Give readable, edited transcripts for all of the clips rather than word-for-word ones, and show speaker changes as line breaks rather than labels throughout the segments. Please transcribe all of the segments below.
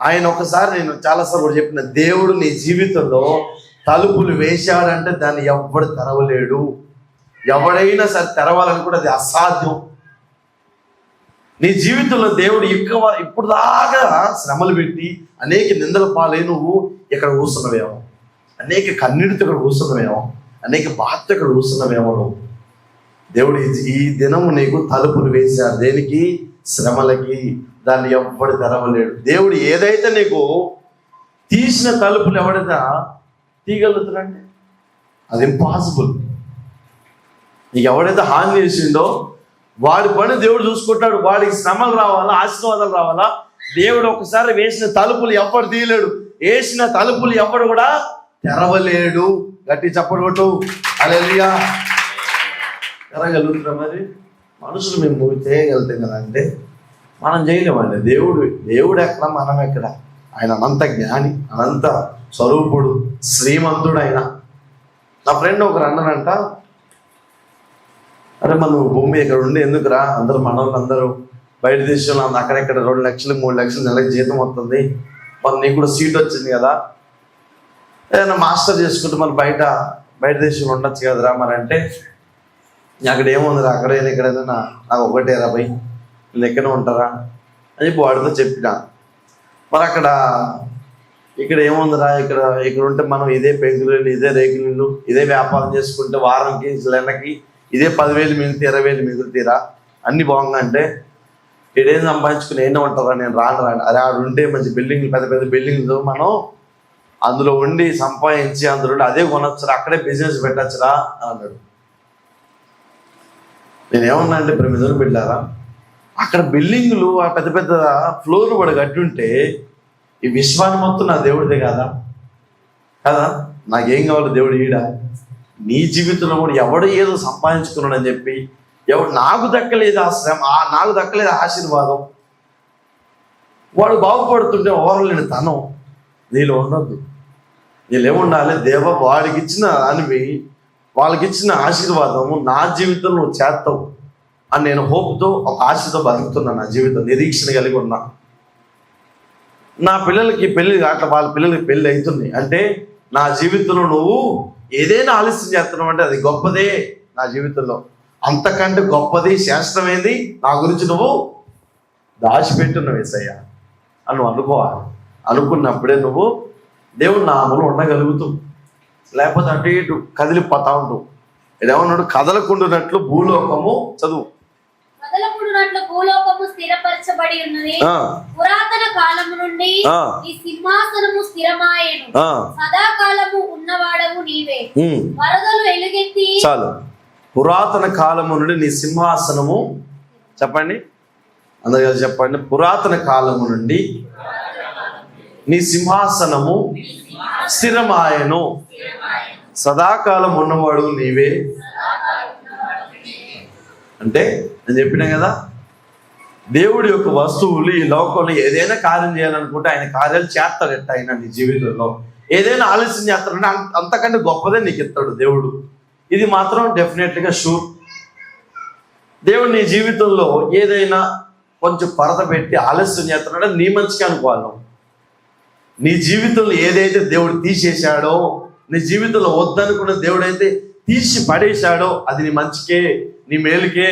ఆయన ఒకసారి నేను చాలాసార్లు కూడా చెప్పిన, దేవుడు నీ జీవితంలో తలుపులు వేశాడంటే దాన్ని ఎవ్వడు తెరవలేడు. ఎవడైనా సరే తెరవాలని కూడా అది అసాధ్యం. నీ జీవితంలో దేవుడు ఇప్పుడు దాకా శ్రమలు పెట్టి అనేక నిందల పాలై నువ్వు ఇక్కడ కూర్చున్నవేమో, అనేక కన్నీటితో ఇక్కడ కూర్చున్నవేమో, అనేక బాధతో ఇక్కడ కూర్చున్నవేమో. నువ్వు దేవుడు ఈ దినము నీకు తలుపులు వేశాడు. దేనికి? శ్రమలకి. దాన్ని ఎవ్వడు తెరవలేడు. దేవుడు ఏదైతే నీకు తీసిన తలుపులు ఎవడైనా తీయగలుగుతాడంటే అది ఇంపాసిబుల్. నీకు ఎవడైతే హాని చేసిండో వాడి పని దేవుడు చూసుకుంటాడు. వాడికి శ్రమలు రావాలా, ఆశీర్వాదాలు రావాలా, దేవుడు ఒకసారి వేసిన తలుపులు ఎవ్వడు తీయలేడు. వేసిన తలుపులు ఎవ్వడు కూడా తెరవలేడు. గట్టి చప్పటి కొట్టు. హల్లెలూయా. తెరగలుగుతాం. మరి మనుషులు మేము చేయగలుగుతాం కదా అంటే మనం చేయలేమండి. దేవుడు ఎక్కడ, మనం ఎక్కడ? ఆయన అనంత జ్ఞాని, అనంత స్వరూపుడు, శ్రీమంతుడు ఆయన. నా ఫ్రెండ్ ఒకరు అన్నారంట, అరే మనం భూమి ఇక్కడ ఉండి ఎందుకురా, అందరూ మనోళ్ళు అందరూ బయట దేశంలో అక్కడెక్కడ 2 లక్షలు 3 లక్షలు నెలకి జీతం వస్తుంది, మరి నీకు కూడా సీట్ వచ్చింది కదా, ఏదైనా మాస్టర్ చేసుకుంటే మరి బయట దేశంలో ఉండొచ్చు కదరా. మరి అంటే అక్కడ ఏముందిరా, అక్కడైనా ఇక్కడైనా నాకు ఒకటేరా భయ్, వీళ్ళు ఎక్కడే ఉంటారా అని చెప్పి వాడితో చెప్పిన. మరి ఇక్కడ ఏముందిరా, ఇక్కడ ఉంటే మనం ఇదే పెంకులు, ఇదే రేకులు, ఇదే వ్యాపారం చేసుకుంటే వారంకి నెలకి ఇదే 10,000 మిగులుతీ, 20,000 మిగులుతీరా, అన్ని బాగుంగా అంటే ఇడేం సంపాదించుకుని ఏమో ఉంటారా, నేను రాను. అరే ఆడు ఉంటే మంచి బిల్డింగ్లు, పెద్ద పెద్ద బిల్డింగ్లు, మనం అందులో ఉండి సంపాదించి అందులో అదే కొనొచ్చురా, అక్కడే బిజినెస్ పెట్టచ్చురా అన్నాడు. నేనేమన్నా అంటే ఇప్పుడు మిజలు పెట్టారా, అక్కడ బిల్డింగులు ఆ పెద్ద పెద్ద ఫ్లోర్లు కూడా కట్టి ఉంటే ఈ విశ్వాన్ని మొత్తం నా దేవుడిదే కదా నాకేం కావాలో దేవుడు ఈడా. నీ జీవితంలో కూడా ఎవడు ఏదో సంపాదించుకున్నాడని చెప్పి ఎవడు నాకు దక్కలేదు ఆ శ్రమ, నాకు దక్కలేదు ఆశీర్వాదం, వాడు బాగుపడుతుంటే ఓరలేని తనం నీలో ఉండద్దు. నీళ్ళు ఏముండాలి, దేవ వాడికి ఇచ్చిన దానివి, వాళ్ళకి ఇచ్చిన ఆశీర్వాదము నా జీవితంలో నువ్వు చేస్తావు అని నేను హోప్తో, ఒక ఆశతో బతుకుతున్నా. నా జీవితం నిరీక్షణ కలిగి ఉన్నా. నా పిల్లలకి పెళ్ళి కాక వాళ్ళ పిల్లలకి పెళ్ళి అవుతుంది అంటే నా జీవితంలో నువ్వు ఏదైనా ఆలస్యం చేస్తున్నావు అంటే అది గొప్పదే. నా జీవితంలో అంతకంటే గొప్పది, శాస్త్రమైంది నా గురించి నువ్వు దాచిపెట్టున్నావు యేసయ్య అని నువ్వు అనుకోవాలి. అనుకున్నప్పుడే నువ్వు దేవుడు నామములో ఉండగలుగుతావు. లేకపోతే అటు ఇటు కదిలిపోతా ఉంటావు. ఏమన్నాడు, కదలకుండునట్లు భూలోకము, చదువు,
భూలోకము స్థిరపరచబడి ఉన్నది, పురాతన కాలము నుండి ఈ సింహాసనము స్థిరమాయెను, సదాకాలము ఉన్నవాడవు నీవే, వరదలు ఎలుగెత్తి.
చాలు. పురాతన కాలము నుండి నీ సింహాసనము, చెప్పండి అందరు కలిసి చెప్పండి, పురాతన కాలము నుండి నీ సింహాసనము స్థిరమాయెను, సదాకాలం ఉన్నవాడు నీవే. అంటే నేను చెప్పినా కదా, దేవుడి యొక్క వస్తువులు ఈ లోకంలో ఏదైనా కార్యం చేయాలనుకుంటే ఆయన కార్యాలు చేస్తాడట. ఆయన నీ జీవితంలో ఏదైనా ఆలస్యం చేస్తాడంటే అంతకంటే గొప్పదే నీకు ఇస్తాడు దేవుడు. ఇది మాత్రం డెఫినెట్గా షూర్. దేవుడు నీ జీవితంలో ఏదైనా కొంచెం కొరత పెట్టి ఆలస్యం చేస్తాడంటే నీ మంచిగా అనుకోవాలి. నీ జీవితంలో ఏదైతే దేవుడు తీసేశాడో, నీ జీవితంలో వద్దనుకున్న దేవుడైతే తీసి పడేశాడో అది నీ మంచికే, నీ మేలుకే.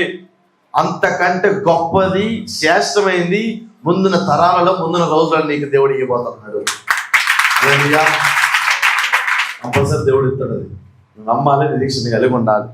అంతకంటే గొప్పది, శ్రేష్టమైంది ముందున తరాలలో, ముందున రోజులలో నీకు దేవుడు ఇవ్వబోతున్నాడు. కంపల్సరీ దేవుడు ఇస్తాడు. అది నమ్మాలి, నిరీక్షణ కలిగి ఉండాలి.